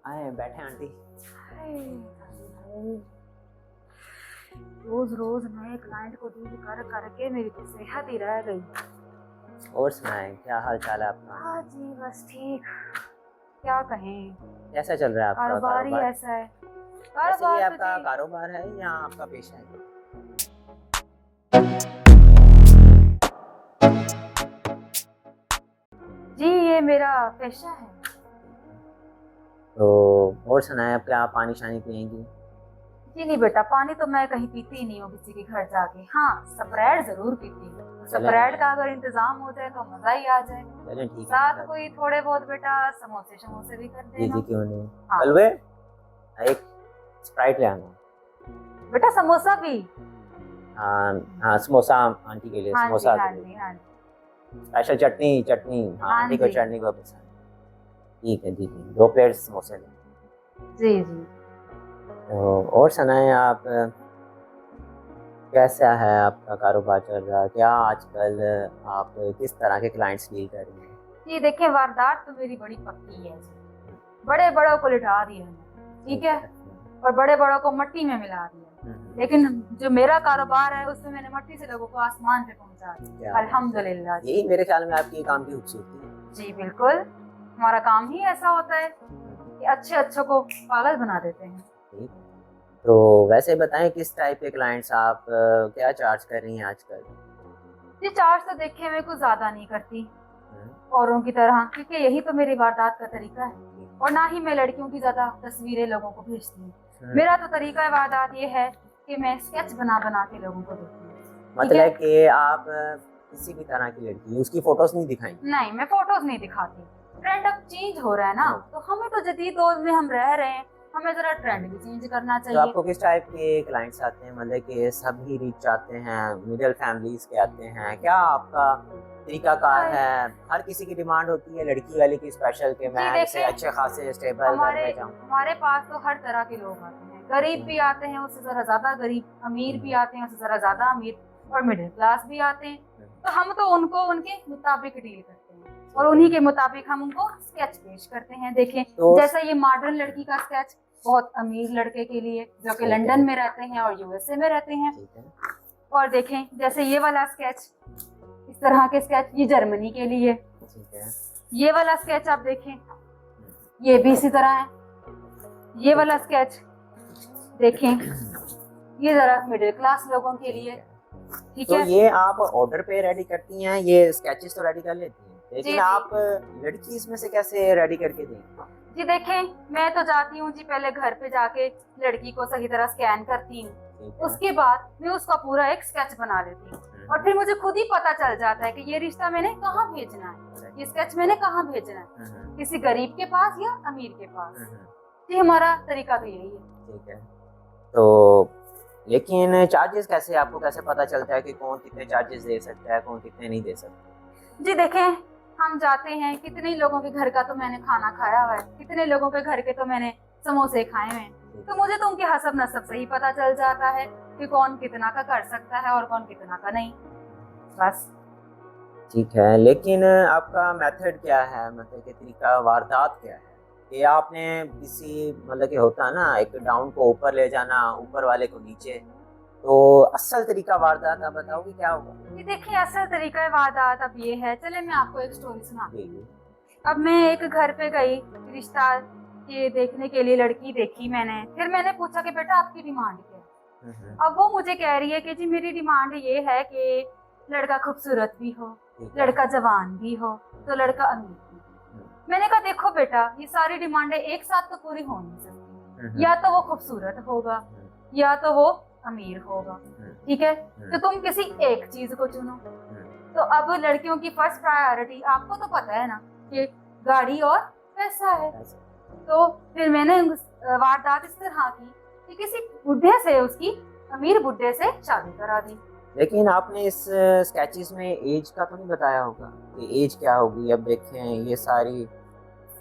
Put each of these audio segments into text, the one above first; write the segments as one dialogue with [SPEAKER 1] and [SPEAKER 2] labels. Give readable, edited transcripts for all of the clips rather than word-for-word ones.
[SPEAKER 1] आए बैठे आंटी।
[SPEAKER 2] रोज रोज नए क्लाइंट को डील कर करके मेरी तो सेहत ही रह गई।
[SPEAKER 1] और सुनाएं, क्या हाल चाल है आपका?
[SPEAKER 2] हाँ जी, बस ठीक। क्या कहें,
[SPEAKER 1] कैसा चल रहा है आपका
[SPEAKER 2] कारोबार ही
[SPEAKER 1] कारोबार?
[SPEAKER 2] ऐसा है।
[SPEAKER 1] वैसे ये
[SPEAKER 2] कारोबार तो
[SPEAKER 1] आपका
[SPEAKER 2] जी
[SPEAKER 1] कारोबार है या आपका पेशा है?
[SPEAKER 2] जी ये मेरा पेशा है।
[SPEAKER 1] तो और सुनाएं, अब क्या पानी शानी पियेंगी?
[SPEAKER 2] जी नहीं बेटा, पानी तो मैं कहीं पीती ही नहीं हूँ किसी के घर जाके। हाँ, स्प्राइट जरूर पीती हूँ।
[SPEAKER 1] चलें।
[SPEAKER 2] स्प्राइट का अगर इंतजाम हो जाए तो मजा ही आ जाए।
[SPEAKER 1] चलें ठीक है।
[SPEAKER 2] साथ कोई थोड़े बहुत बेटा समोसे शमोसे भी कर
[SPEAKER 1] जी
[SPEAKER 2] देना।
[SPEAKER 1] जी क्यों नहीं।
[SPEAKER 2] हाँ
[SPEAKER 1] कलवे एक स्प्राइट ले आना।
[SPEAKER 2] बेटा, समोसा भी।
[SPEAKER 1] हाँ हाँ, समोसा आंटी के लिए,
[SPEAKER 2] हाँ जी
[SPEAKER 1] समोसा
[SPEAKER 2] हाँ
[SPEAKER 1] के लिए
[SPEAKER 2] जी हाँ जी
[SPEAKER 1] स्पेशल चटनी चटनी। हाँ
[SPEAKER 2] हाँ
[SPEAKER 1] आंटी को
[SPEAKER 2] जी
[SPEAKER 1] चटनी बहुत पसंद है। ठीक है जी जी, 2 प्लेट समोसे लें।
[SPEAKER 2] जी जी।
[SPEAKER 1] तो और सुनाएं आप, कैसा है आपका कारोबार चल रहा है? क्या आजकल आप किस तरह के क्लाइंट्स डील कर रही हैं?
[SPEAKER 2] ये देखिए, वारदात तो मेरी बड़ी पक्की है जी। बड़े बड़ों को लिटा दिया है, ठीक है, और बड़े बड़ों को मट्टी में मिला दिया। लेकिन जो मेरा कारोबार है उसमें मैंने मट्टी से लोगों को आसमान पे पहुंचा दिया, अल्हम्दुलिल्लाह जी।
[SPEAKER 1] यही मेरे ख्याल में आपकी काम की खूबसूरती है।
[SPEAKER 2] जी बिल्कुल, हमारा काम ही ऐसा होता है कि अच्छे अच्छों को पागल बना देते हैं।
[SPEAKER 1] ठीक। तो वैसे बताएं, किस टाइप के क्लाइंट्स आप क्या चार्ज कर रही हैं आजकल?
[SPEAKER 2] ये चार्ज तो देखिए मैं कुछ ज्यादा नहीं करती औरों की तरह, क्योंकि यही तो मेरी वारदात का तरीका है। और ना ही मैं लड़कियों की ज्यादा तस्वीरें लोगों को भेजती हूँ। मेरा तो तरीका वारदात ये है कि मैं स्केच बना बना के लोगों को देती हूँ।
[SPEAKER 1] मतलब कि आप किसी भी तरह की लड़की उसकी फोटोज नहीं दिखाएंगी?
[SPEAKER 2] नहीं, मैं फोटोज नहीं दिखाती। ट्रेंड अब चेंज हो रहा है ना, तो हमें तो जदीद दौर में हम रह रहे हैं, हमें जरा ट्रेंड भी चेंज करना
[SPEAKER 1] तो
[SPEAKER 2] चाहिए।
[SPEAKER 1] आपको किस टाइप के क्लाइंट्स आते हैं? मतलब कि सभी रिच आते हैं, मिडिल फैमिलीज के आते हैं, क्या आपका तरीकाकार है? हर किसी की डिमांड होती है लड़की वाली की स्पेशल कि मैं जैसे अच्छे खासे स्टेबल घर में जाऊं?
[SPEAKER 2] हमारे पास तो हर तरह के लोग आते हैं। गरीब भी आते हैं, उससे जरा ज्यादा गरीब, अमीर भी आते हैं, उससे जरा ज्यादा अमीर, और मिडिल क्लास भी आते हैं। तो हम तो उनको उनके मुताबिक डील करते हैं और उन्हीं के मुताबिक हम उनको स्केच पेश करते हैं। देखें,
[SPEAKER 1] तो
[SPEAKER 2] जैसा ये मॉडर्न लड़की का स्केच बहुत अमीर लड़के के लिए जो कि लंदन में रहते हैं और यूएसए में रहते हैं। और देखें जैसे ये वाला स्केच, इस तरह के स्केच ये जर्मनी के लिए। ये वाला स्केच आप देखें, ये भी इसी तरह है। ये वाला स्केच देखें, ये जरा मिडिल क्लास लोगों के लिए, ठीक
[SPEAKER 1] तो
[SPEAKER 2] है।
[SPEAKER 1] ये आप ऑर्डर पे रेडी करती हैं? ये स्केचेस तो रेडी कर लेती हैं, लेकिन आप लड़की इसमें से कैसे रेडी करके देंगे?
[SPEAKER 2] जी देखें, मैं तो जाती हूँ जी, पहले घर पे जाके लड़की को सही तरह स्कैन करती हूँ। उसके बाद मैं उसका पूरा एक स्केच बना लेती हूँ और फिर मुझे खुद ही पता चल जाता है कि ये रिश्ता मैंने कहाँ भेजना है, ये स्केच मैंने कहाँ भेजना है, किसी गरीब के पास या अमीर के पास। जी हमारा तरीका तो यही है। ठीक है।
[SPEAKER 1] तो लेकिन चार्जेस कैसे, आपको कैसे पता चलता है कि कौन कितने चार्जेस दे सकता है, कौन कितने नहीं दे सकता?
[SPEAKER 2] जी देखें, हम जाते हैं, कितने लोगों के घर का तो मैंने खाना खाया हुआ है, कितने लोगों के घर के तो मैंने समोसे खाए हुए हैं। तो मुझे तो उनके हसब नसब से ही पता चल जाता है कि कौन कितना का कर सकता है और कौन कितना का नहीं, बस।
[SPEAKER 1] ठीक है, लेकिन आपका मेथड क्या है, मतलब कि तरीका वारदात क्या है? कि आपने किसी, मतलब कि होता है ना, एक डाउन को ऊपर ले जाना, ऊपर वाले को नीचे, तो असल तरीका वारदात आप बताओगे क्या होगा?
[SPEAKER 2] ये देखिए, असल तरीका वारदात अब ये है, चले मैं आपको एक स्टोरी सुनाती हूँ। अब मैं एक घर पे गई रिश्ता ये देखने के लिए, लड़की देखी मैंने, फिर मैंने पूछा कि बेटा आपकी डिमांड क्या है। अब वो मुझे कह रही है कि जी मेरी डिमांड ये है कि लड़का खूबसूरत भी हो, लड़का जवान भी हो, तो लड़का अमीर भी हो। मैंने कहा देखो बेटा, ये सारी डिमांडें एक साथ तो पूरी हो नहीं सकती, या तो वो खूबसूरत होगा या तो वो अमीर होगा, ठीक है। तो तुम किसी एक चीज को चुनो। तो अब लड़कियों की फर्स्ट प्रायोरिटी आपको तो पता है ना कि गाड़ी और पैसा है। तो फिर मैंने वारदात इस तरह की कि किसी बुढ़े से, उसकी अमीर बुढ़े से शादी करा दी।
[SPEAKER 1] लेकिन आपने इस स्केचेस में एज का तो नहीं बताया होगा कि एज क्या होगी? अब देखें ये सारी,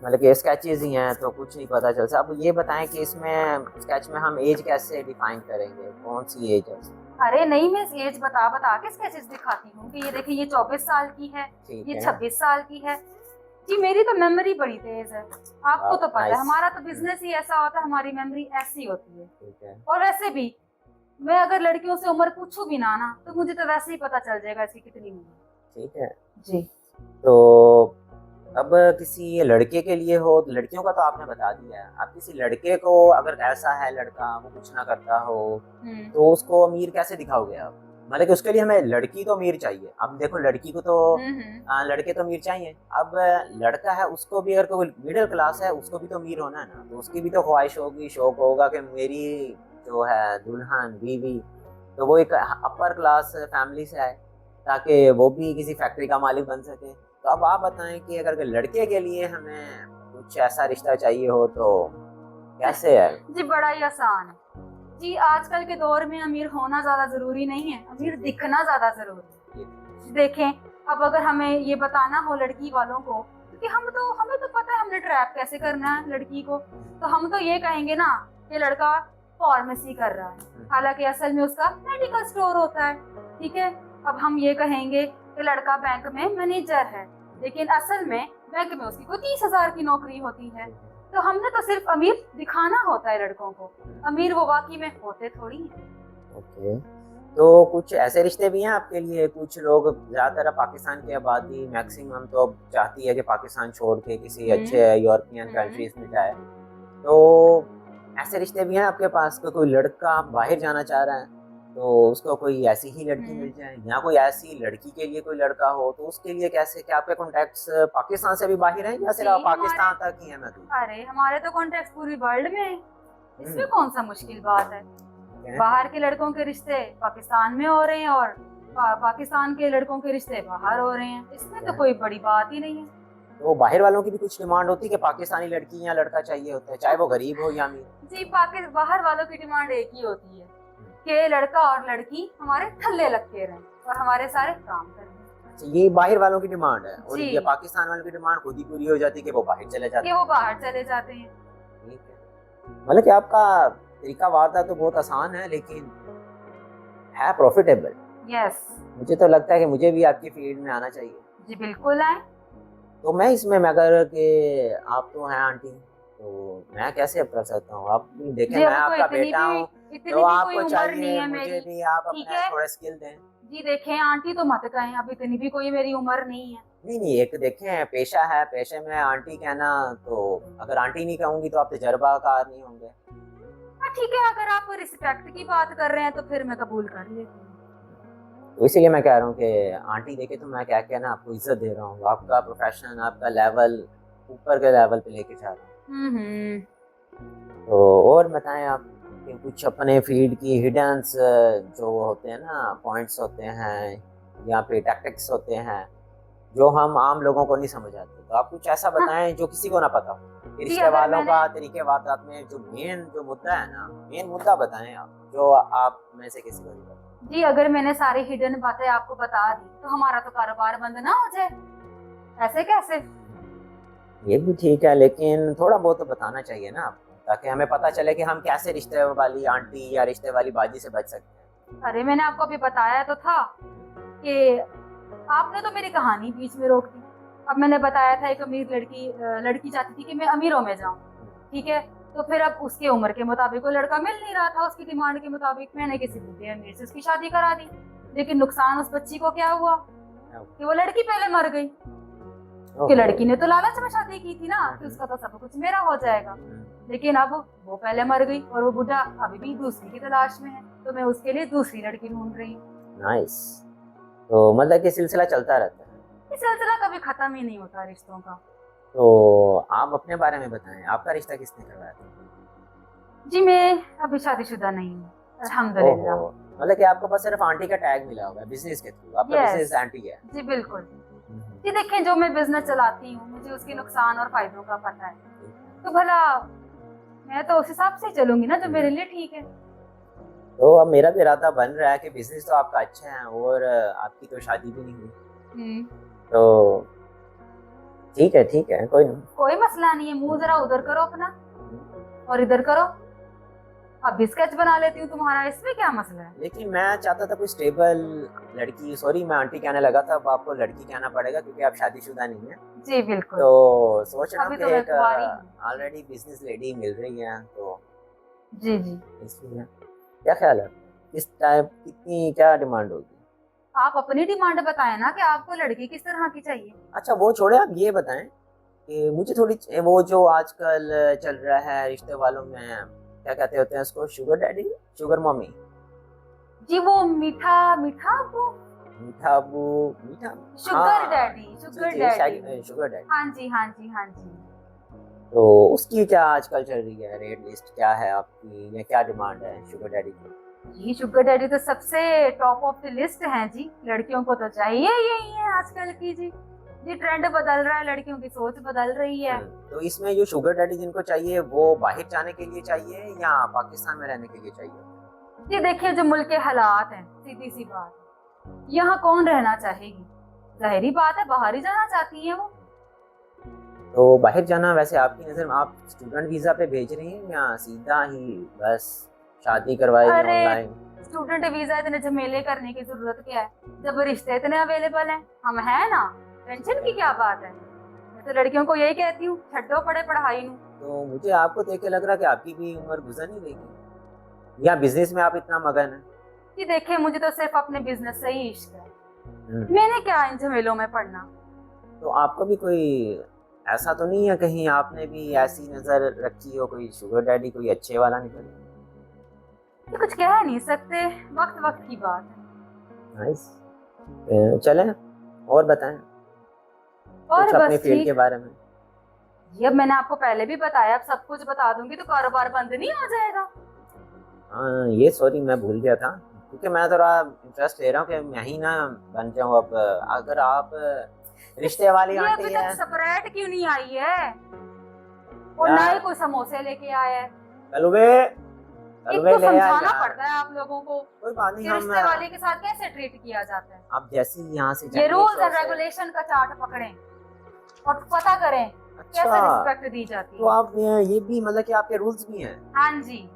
[SPEAKER 1] मतलब कि स्केचेस ही हैं तो कुछ नहीं पता चलता। अब ये बताएं कि इसमें स्केच में हम एज कैसे डिफाइन करेंगे, कौन सी एज है?
[SPEAKER 2] अरे नहीं, मैं एज बता बता के स्केचेस दिखाती हूँ कि ये देखिए ये 24 साल की है, ये 26 साल की है। जी मेरी तो मेमोरी बड़ी तेज है। आपको तो पता है
[SPEAKER 1] nice.
[SPEAKER 2] हमारा तो बिजनेस ही ऐसा होता है, हमारी मेमोरी ऐसी होती है।
[SPEAKER 1] ठीक है।
[SPEAKER 2] और वैसे भी मैं अगर लड़कियों से उम्र पूछूं भी ना तो मुझे तो वैसे ही पता चल जाएगा इसकी कितनी उम्र है।
[SPEAKER 1] ठीक है।
[SPEAKER 2] जी।
[SPEAKER 1] तो अब किसी लड़के के लिए हो, लड़कियों का तो आपने बता दिया है, अब किसी लड़के को अगर ऐसा है लड़का वो कुछ ना करता हो तो उसको अमीर कैसे दिखाओगे आप? मतलब कि उसके लिए हमें लड़की तो अमीर चाहिए। अब देखो लड़की को तो लड़के तो अमीर चाहिए। अब लड़का है उसको भी अगर कोई मिडिल क्लास है उसको भी तो अमीर होना है ना, तो उसकी भी तो ख्वाहिश होगी, शौक होगा कि मेरी जो है दुल्हन बीवी तो वो एक अपर क्लास फैमिली से आए ताकि वो भी किसी फैक्ट्री का मालिक बन सके। तो अब आप बताएं कि अगर लड़के के लिए हमें कुछ ऐसा रिश्ता चाहिए हो तो कैसे है?
[SPEAKER 2] जी बड़ा ही आसान है जी। आजकल के दौर में अमीर होना ज्यादा जरूरी नहीं है, अमीर दिखना ज्यादा जरूरी है। देखें, अब अगर हमें ये बताना हो लड़की वालों को, क्योंकि हमें तो पता है हमने ट्रैप कैसे करना है लड़की को, तो हम तो ये कहेंगे ना कि लड़का फार्मेसी कर रहा है, हालांकि असल में उसका मेडिकल स्टोर होता है। ठीक है, अब हम ये कहेंगे कि लड़का बैंक में मैनेजर है, लेकिन असल में बैंक में उसकी कोई 30,000 की नौकरी होती है। तो हमने तो सिर्फ अमीर दिखाना होता है लड़कों को, अमीर वो वाकई में होते थोड़ी हैं।
[SPEAKER 1] ओके। तो कुछ ऐसे रिश्ते भी हैं आपके लिए? कुछ लोग ज़्यादातर पाकिस्तान की आबादी मैक्सिमम तो अब चाहती है कि पाकिस्तान छोड़ के किसी अच्छे यूरोपियन कंट्रीज में जाए, तो ऐसे रिश्ते भी हैं आपके पास कि कोई लड़का बाहर जाना चाह रहा है तो उसको कोई ऐसी ही लड़की मिल जाए, या कोई ऐसी लड़की के लिए कोई लड़का हो तो उसके लिए कैसे? क्या आपके कॉन्टेक्ट्स पाकिस्तान से भी बाहर हैं या सिर्फ पाकिस्तान तक ही है? मैं
[SPEAKER 2] अरे हमारे तो कॉन्टेक्ट्स पूरी वर्ल्ड में है, इसमें कौन सा मुश्किल बात है। बाहर के लड़कों के रिश्ते पाकिस्तान में हो रहे हैं और पाकिस्तान के लड़कों के रिश्ते बाहर हो रहे हैं, इसमें तो कोई बड़ी बात ही नहीं है।
[SPEAKER 1] तो बाहर वालों की भी कुछ डिमांड होती है कि पाकिस्तानी लड़की या लड़का चाहिए होता है, चाहे वो गरीब हो या अमीर?
[SPEAKER 2] जी, बाहर वालों की डिमांड एक ही होती है कि लड़का और लड़की हमारे थल्ले लगते रहें और हमारे सारे काम करें।
[SPEAKER 1] ये बाहर वालों की डिमांड है, और ये पाकिस्तान वालों की डिमांड खुद ही पूरी हो जाती है कि वो बाहर चले जाते हैं। ठीक है, मतलब कि आपका तरीका वारदात तो बहुत आसान है लेकिन है प्रॉफिटेबल।
[SPEAKER 2] यस,
[SPEAKER 1] मुझे तो लगता है कि मुझे भी आपकी फील्ड में आना चाहिए।
[SPEAKER 2] जी बिल्कुल आए।
[SPEAKER 1] तो मैं इसमें अगर कि आप तो हैं आंटी, तो मैं कैसे कर सकता हूँ? आप देखें मैं आपका बेटा हूँ तो आपको चाहिए मुझे भी आप अपने थोड़ा स्किल दें।
[SPEAKER 2] जी देखें, आंटी तो मत कहें, अब इतनी भी कोई मेरी उम्र नहीं है।
[SPEAKER 1] नहीं, एक देखें पेशा है, पेशे में आंटी कहना, तो अगर आंटी नहीं कहूंगी तो आप तजर्बाकार नहीं होंगे।
[SPEAKER 2] ठीक है, अगर आप रिस्पेक्ट की बात कर रहे हैं तो फिर मैं कबूल कर लेती हूँ।
[SPEAKER 1] तो इसीलिए मैं कह रहा हूँ कि आंटी देखे तो मैं क्या कहना आपको इज्जत दे रहा हूँ, आपका प्रोफेशन आपका लेवल ऊपर के लेवल पे लेके जा रहा हूँ। तो और बताएं आप कि कुछ अपने फील्ड की हिडन्स जो होते हैं ना, पॉइंट्स होते हैं या पे टैक्टिक्स होते हैं जो हम आम लोगों को नहीं समझ आते, तो आप कुछ ऐसा बताएं जो किसी को ना पता हो। रिश्ते वालों का तरीके वारदात में जो मेन जो मुद्दा है ना, मेन मुद्दा बताएं आप जो आप में से किसी को नहीं पता।
[SPEAKER 2] जी, अगर मैंने सारी हिडन बातें आपको बता दी तो हमारा तो कारोबार बंद ना हो जाए। ऐसे कैसे?
[SPEAKER 1] ये भी ठीक है, लेकिन थोड़ा बहुत तो बताना चाहिए ना आपको, ताकि हमें पता चले कि हम कैसे रिश्ते वाली आंटी या रिश्ते वाली बाजी से बच सकते हैं।
[SPEAKER 2] अरे मैंने आपको अभी बताया तो था कि आपने तो मेरी कहानी बीच में रोक दी। अब मैंने बताया था एक अमीर लड़की चाहती थी कि मैं अमीरों में जाऊं, ठीक है, तो फिर अब उसके उम्र के मुताबिक वो लड़का मिल नहीं रहा था, उसकी डिमांड के मुताबिक मैंने किसी बूढ़े अमीर से उसकी शादी करा दी। लेकिन नुकसान उस बच्ची को क्या हुआ कि वो लड़की पहले मर गई, कि लड़की ने तो लालच में शादी की थी ना कि उसका तो सब कुछ मेरा हो जाएगा, लेकिन अब वो पहले मर गई और वो बूढ़ा अभी भी दूसरी की तलाश में है, तो मैं उसके लिए दूसरी लड़की ढूंढ रही हूँ।
[SPEAKER 1] नाइस। तो मतलब कि सिलसिला चलता रहता है,
[SPEAKER 2] ये सिलसिला कभी खत्म ही नहीं होता रिश्तों का।
[SPEAKER 1] तो आप अपने बारे में बताएं, आपका रिश्ता किसने करवाया था?
[SPEAKER 2] जी मैं अभी शादीशुदा नहीं हूँ, अल्हम्दुलिल्लाह।
[SPEAKER 1] मतलब कि आपको बस सिर्फ आंटी का टैग मिला होगा बिजनेस के थ्रू, आपका बिजनेस आंटी है?
[SPEAKER 2] जी बिल्कुल। जी देखें, जो मैं बिजनेस चलाती हूँ मुझे उसके नुकसान और फायदों का पता है, तो भला मैं तो उस हिसाब से चलूंगी ना जो मेरे लिए ठीक है।
[SPEAKER 1] तो अब मेरा भी इरादा बन रहा है कि बिजनेस तो आपका अच्छा है और आपकी तो शादी भी नहीं हुई, तो ठीक है कोई नहीं,
[SPEAKER 2] कोई मसला नहीं है। मुंह जरा उधर करो अपना और इधर करो। अब स्केच बना लेती हूँ तुम्हारा, इसमें क्या मसला है।
[SPEAKER 1] लेकिन मैं चाहता था कोई स्टेबल लड़की, सॉरी मैं आंटी कहने लगा था, अब आपको लड़की कहना पड़ेगा क्योंकि आप शादीशुदा नहीं है।
[SPEAKER 2] जी बिल्कुल।
[SPEAKER 1] तो सोच रहा हूँ
[SPEAKER 2] अभी
[SPEAKER 1] कि
[SPEAKER 2] तो मैं
[SPEAKER 1] एक
[SPEAKER 2] कुंवारी हूँ।
[SPEAKER 1] ऑलरेडी बिजनेस लेडी मिल रही है, तो
[SPEAKER 2] जी जी।
[SPEAKER 1] इसलिए क्या ख्याल है, किस टाइप, कितनी क्या डिमांड होगी?
[SPEAKER 2] आप अपनी डिमांड बताएं ना कि आपको लड़की किस तरह की चाहिए।
[SPEAKER 1] अच्छा वो छोड़े, आप ये बताएं कि मुझे थोड़ी वो जो आजकल चल रहा है रिश्ते वालों में, क्या कहते होते हैं उसको, शुगर डैडी, शुगर मम्मी,
[SPEAKER 2] जी वो मीठा मीठा वो
[SPEAKER 1] मीठा अबू, मीठा,
[SPEAKER 2] शुगर
[SPEAKER 1] हाँ
[SPEAKER 2] डैडी,
[SPEAKER 1] जी
[SPEAKER 2] शुगर
[SPEAKER 1] जी,
[SPEAKER 2] डैडी।
[SPEAKER 1] Sugar daddy.
[SPEAKER 2] हाँ जी हाँ जी हाँ जी।
[SPEAKER 1] तो उसकी क्या आजकल चल रही है, रेट लिस्ट क्या है आपकी, या क्या डिमांड है शुगर डैडी की?
[SPEAKER 2] जी शुगर डैडी तो सबसे टॉप ऑफ द लिस्ट है जी, लड़कियों को तो चाहिए यही है आजकल की जी। जी ट्रेंड बदल रहा है, लड़कियों की सोच बदल रही है।
[SPEAKER 1] तो इसमें जो शुगर डैडी जिनको चाहिए वो बाहर जाने के लिए चाहिए या पाकिस्तान में रहने के लिए चाहिए?
[SPEAKER 2] जी देखिए जो मुल्क के हालात हैं, सीधी सी बात है, यहाँ कौन रहना चाहेगी, जाहिर बात है बाहर ही जाना चाहती है वो।
[SPEAKER 1] तो बाहर जाना वैसे आपकी नज़र में आप स्टूडेंट वीज़ा पे भेज रही हैं या सीधा ही बस शादी करवाएगी
[SPEAKER 2] अरे
[SPEAKER 1] ऑनलाइन?
[SPEAKER 2] स्टूडेंट वीजा इतने झमेले करने की जरूरत क्या है, जब रिश्ते इतने अवेलेबल हैं, हम हैं ना, टेंशन की क्या बात है। मैं तो लड़कियों को यही कहती हूँ, छड्डो पड़े पढ़ाई नू।
[SPEAKER 1] तो मुझे आपको देख के लग रहा है कि आपकी भी उम्र गुजर नहीं रहेगी, या बिजनेस में आप इतना मगन है?
[SPEAKER 2] कि देखिए मुझे तो सिर्फ अपने बिजनेस से ही इश्क है,
[SPEAKER 1] हम्म।
[SPEAKER 2] मैंने क्या इन झमेलों में पढ़ना।
[SPEAKER 1] तो आपको भी कोई ऐसा तो नहीं है कहीं आपने भी ऐसी नज़र रखी हो, कोई शुगर डैडी कोई अच्छे वाला निकले?
[SPEAKER 2] ये कुछ कह नहीं सकते, वक्त वक्त की बात है।
[SPEAKER 1] नाइस। चलें और बताएं
[SPEAKER 2] और
[SPEAKER 1] कुछ अपने
[SPEAKER 2] बस
[SPEAKER 1] फील्ड के
[SPEAKER 2] ठीक।
[SPEAKER 1] बारे में।
[SPEAKER 2] ये अब मैंने आपको पहले भी बताया, अब सब कुछ बता दूंगी तो कारोबार बंद नहीं हो जाएगा।
[SPEAKER 1] हाँ ये सॉरी मैं भूल गया था, क्योंकि मैं थोड़ा इंटरेस्ट ले रहा हूँ कि मैं ही ना बन जाऊँ अब, अगर आप रिश्ते वाली
[SPEAKER 2] ये
[SPEAKER 1] आंटी
[SPEAKER 2] अभी
[SPEAKER 1] है
[SPEAKER 2] तक स्प्रेड क्यों नहीं आई है, और ना ही कोई समोसे लेके आया है।
[SPEAKER 1] कलवे,
[SPEAKER 2] एक
[SPEAKER 1] कलवे
[SPEAKER 2] तो
[SPEAKER 1] ले आए
[SPEAKER 2] समझाना
[SPEAKER 1] यार।
[SPEAKER 2] पड़ता है आप लोगों को
[SPEAKER 1] कोई बात नहीं,
[SPEAKER 2] कि
[SPEAKER 1] हम
[SPEAKER 2] रिश्ते वाले के साथ कैसे ट्रीट किया जाता है।
[SPEAKER 1] आप जैसे ही यहाँ से
[SPEAKER 2] ये
[SPEAKER 1] जाएंगे
[SPEAKER 2] रूल्स एंड
[SPEAKER 1] शो से।
[SPEAKER 2] रेगुलेशन का चार्ट पकड़ें और पता करें कैसे
[SPEAKER 1] अच्छा
[SPEAKER 2] रिस्पेक्ट दी जाती
[SPEAKER 1] तो
[SPEAKER 2] है।
[SPEAKER 1] आप ये भी मतलब कि आपके रूल्स भी हैं?
[SPEAKER 2] हाँ जी।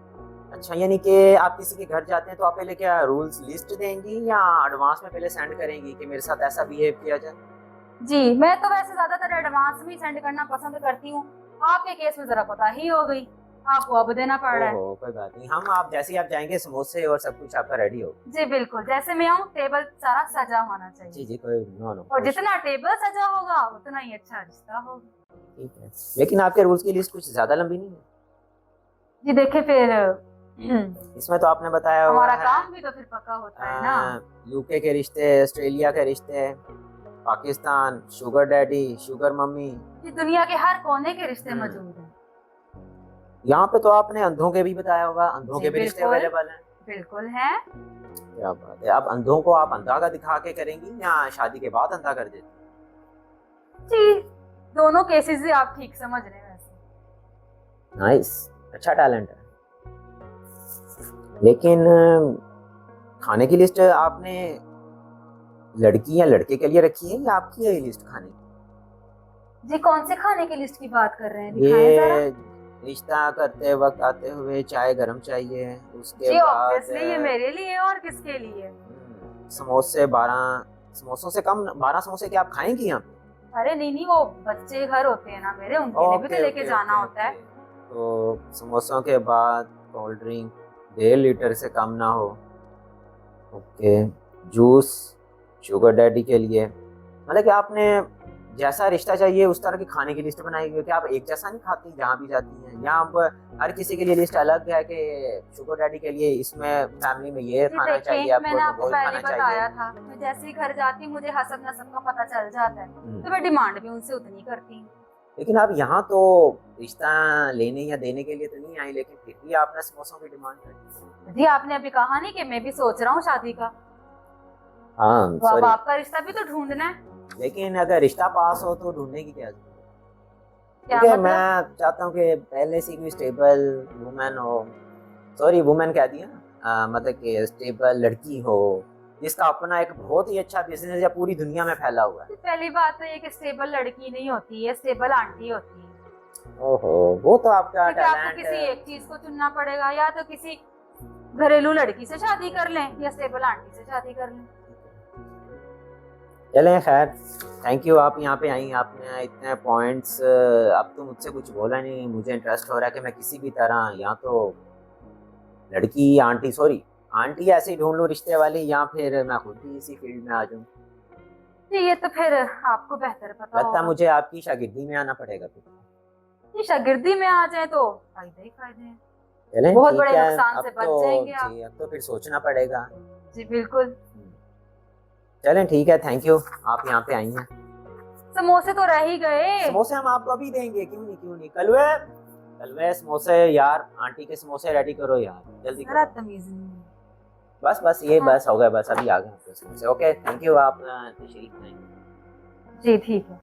[SPEAKER 1] अच्छा यानी कि आप किसी के घर जाते हैं तो आप पहले क्या रूल्स लिस्ट देंगी या एडवांस में पहले सेंड करेंगी कि मेरे साथ ऐसा बिहेव किया जाए?
[SPEAKER 2] जी मैं तो वैसे ज्यादातर एडवांस में सेंड करना पसंद करती हूँ, आपके केस में जरा पता ही हो गई, आपको अब देना पड़ रहा है।
[SPEAKER 1] ओहो कोई बात नहीं, हम आप जैसे ही आप जाएंगे समोसे और सब कुछ आपका रेडी हो।
[SPEAKER 2] जी बिल्कुल, जैसे मैं आऊँ टेबल सारा सजा होना
[SPEAKER 1] जी
[SPEAKER 2] चाहिए,
[SPEAKER 1] जी कोई नो नो,
[SPEAKER 2] और जितना टेबल सजा होगा उतना ही अच्छा रिश्ता होगा।
[SPEAKER 1] ठीक है, लेकिन आपके रूल्स की लिस्ट कुछ ज्यादा लंबी नहीं है?
[SPEAKER 2] जी देखिए फिर
[SPEAKER 1] इसमें तो आपने बताया हुआ
[SPEAKER 2] हमारा
[SPEAKER 1] है
[SPEAKER 2] काम भी तो फिर पक्का होता है ना।
[SPEAKER 1] यूके के रिश्ते, ऑस्ट्रेलिया के रिश्ते, Pakistan, sugar daddy, sugar mummy,
[SPEAKER 2] ये दुनिया के हर कोने के रिश्ते
[SPEAKER 1] हम्म।
[SPEAKER 2] मौजूद हैं।
[SPEAKER 1] यहाँ पे तो आपने अंधों के भी बताया होगा, अंधों
[SPEAKER 2] जी
[SPEAKER 1] के भी रिश्ते
[SPEAKER 2] बिल्कुल।
[SPEAKER 1] अवेलेबल हैं।
[SPEAKER 2] बिल्कुल है।
[SPEAKER 1] क्या बात है, अब अंधों को आप अंधा का दिखा के करेंगी या शादी के बाद अंधा कर देती?
[SPEAKER 2] जी दोनों केसेस ही आप ठीक समझ रहे हैं वैसे।
[SPEAKER 1] नाइस, अच्छा टैलेंट है। लेकिन खाने की लिस्ट आपने लड़की या लड़के के लिए रखी है या आपकी है ये लिस्ट खाने की?
[SPEAKER 2] जी कौन से खाने की लिस्ट की बात कर रहे हैं, दिखाएं जरा।
[SPEAKER 1] ये रिश्ता करते वक्त आते हुए चाय गरम चाहिए, उसके
[SPEAKER 2] जी
[SPEAKER 1] बाद
[SPEAKER 2] ऑब्वियसली ये मेरे लिए और किसके लिए।
[SPEAKER 1] समोसे 12, समोसों से कम 12 समोसे क्या आप खाएंगी यहाँ पे?
[SPEAKER 2] अरे नहीं नहीं, वो बच्चे घर होते हैं ना मेरे, उनके लिए भी तो लेके जाना होता है।
[SPEAKER 1] तो समोसों के बाद कोल्ड ड्रिंक 1.5 लीटर से कम ना हो। ओके, जूस शुगर डैडी के लिए, मतलब कि आपने जैसा रिश्ता चाहिए उस तरह की खाने की लिस्ट बनाई हुई है कि आप एक जैसा नहीं खाती जहाँ भी जाती हैं, या आप हर किसी के लिए लिस्ट अलग है कि शुगर डैडी के लिए इसमें फैमिली में ये
[SPEAKER 2] जी
[SPEAKER 1] खाना चाहिए
[SPEAKER 2] देखिए मैंने
[SPEAKER 1] आपको,
[SPEAKER 2] आपको
[SPEAKER 1] वो
[SPEAKER 2] पहले
[SPEAKER 1] खाना
[SPEAKER 2] बताया
[SPEAKER 1] चाहिए।
[SPEAKER 2] था, मैं जैसे ही घर जाती हूँ मुझे हसब नसब का पता चल जाता है, तो मैं डिमांड भी उनसे उतनी करती हूँ।
[SPEAKER 1] लेकिन आप यहाँ तो रिश्ता लेने या देने के लिए तो नहीं आई, लेकिन फिर भी आपने समोसों की डिमांड कर दी।
[SPEAKER 2] जी आपने अभी कहा नहीं कि मैं भी सोच रहा हूँ शादी का,
[SPEAKER 1] हाँ
[SPEAKER 2] तो अब
[SPEAKER 1] सॉरी,
[SPEAKER 2] आपका रिश्ता भी तो ढूंढना है।
[SPEAKER 1] लेकिन अगर रिश्ता पास हो तो ढूंढने की क्या जरूरत है?
[SPEAKER 2] क्या
[SPEAKER 1] क्योंकि
[SPEAKER 2] मतलब?
[SPEAKER 1] मैं चाहता हूँ कि पहले से कोई स्टेबल वुमेन हो, सॉरी वुमेन कह दिया, मतलब कि स्टेबल लड़की हो जिसका अपना एक बहुत ही अच्छा बिजनेस या पूरी दुनिया में फैला हुआ है।
[SPEAKER 2] पहली बात तो ये कि स्टेबल लड़की नहीं होती है, स्टेबल आंटी होती है।
[SPEAKER 1] ओहो, वो तो आपका
[SPEAKER 2] फिर आपको
[SPEAKER 1] टैलेंट
[SPEAKER 2] किसी एक चीज को चुनना पड़ेगा, या तो किसी घरेलू लड़की से शादी कर लें या स्टेबल आंटी से शादी कर लें।
[SPEAKER 1] चलें, खैर थैंक यू, आप यहाँ पे आई, आपने इतने पॉइंट्स, अब तो मुझसे कुछ बोला नहीं, मुझे इंटरेस्ट हो रहा है कि मैं किसी भी तरह या तो लड़की आंटी, सॉरी आंटी ऐसे ही ढूंढ लूँ रिश्ते वाली, या फिर मैं खुद ही इसी फील्ड में आ जाऊँ।
[SPEAKER 2] ये तो फिर आपको बेहतर पता
[SPEAKER 1] लगता है
[SPEAKER 2] होगा।
[SPEAKER 1] मुझे आपकी शागिर्दी में आना पड़ेगा फिर।
[SPEAKER 2] ये शागिर्दी में आ जाए तो फायदे ही फायदे हैं,
[SPEAKER 1] चलें
[SPEAKER 2] बहुत
[SPEAKER 1] ठीक
[SPEAKER 2] बड़े
[SPEAKER 1] है,
[SPEAKER 2] नुकसान
[SPEAKER 1] अब
[SPEAKER 2] से बच
[SPEAKER 1] तो
[SPEAKER 2] जाएंगे आप।
[SPEAKER 1] जी, अब तो फिर सोचना पड़ेगा।
[SPEAKER 2] जी बिल्कुल।
[SPEAKER 1] चलें ठीक है, थैंक यू, आप यहाँ पे आई हैं।
[SPEAKER 2] समोसे तो रह ही गए।
[SPEAKER 1] समोसे हम आपको अभी देंगे, क्यों नहीं क्यों नहीं, कलवे समोसे यार, आंटी के समोसे रेडी करो यार, जल्दी
[SPEAKER 2] जरा
[SPEAKER 1] करो।
[SPEAKER 2] तमीज नहीं है।
[SPEAKER 1] बस बस ये
[SPEAKER 2] हाँ।
[SPEAKER 1] बस हो गया, बस अभी आ गए आपके समोसे। ओके थैंक यू, आप तशरीफ लाएं।
[SPEAKER 2] जी ठीक है।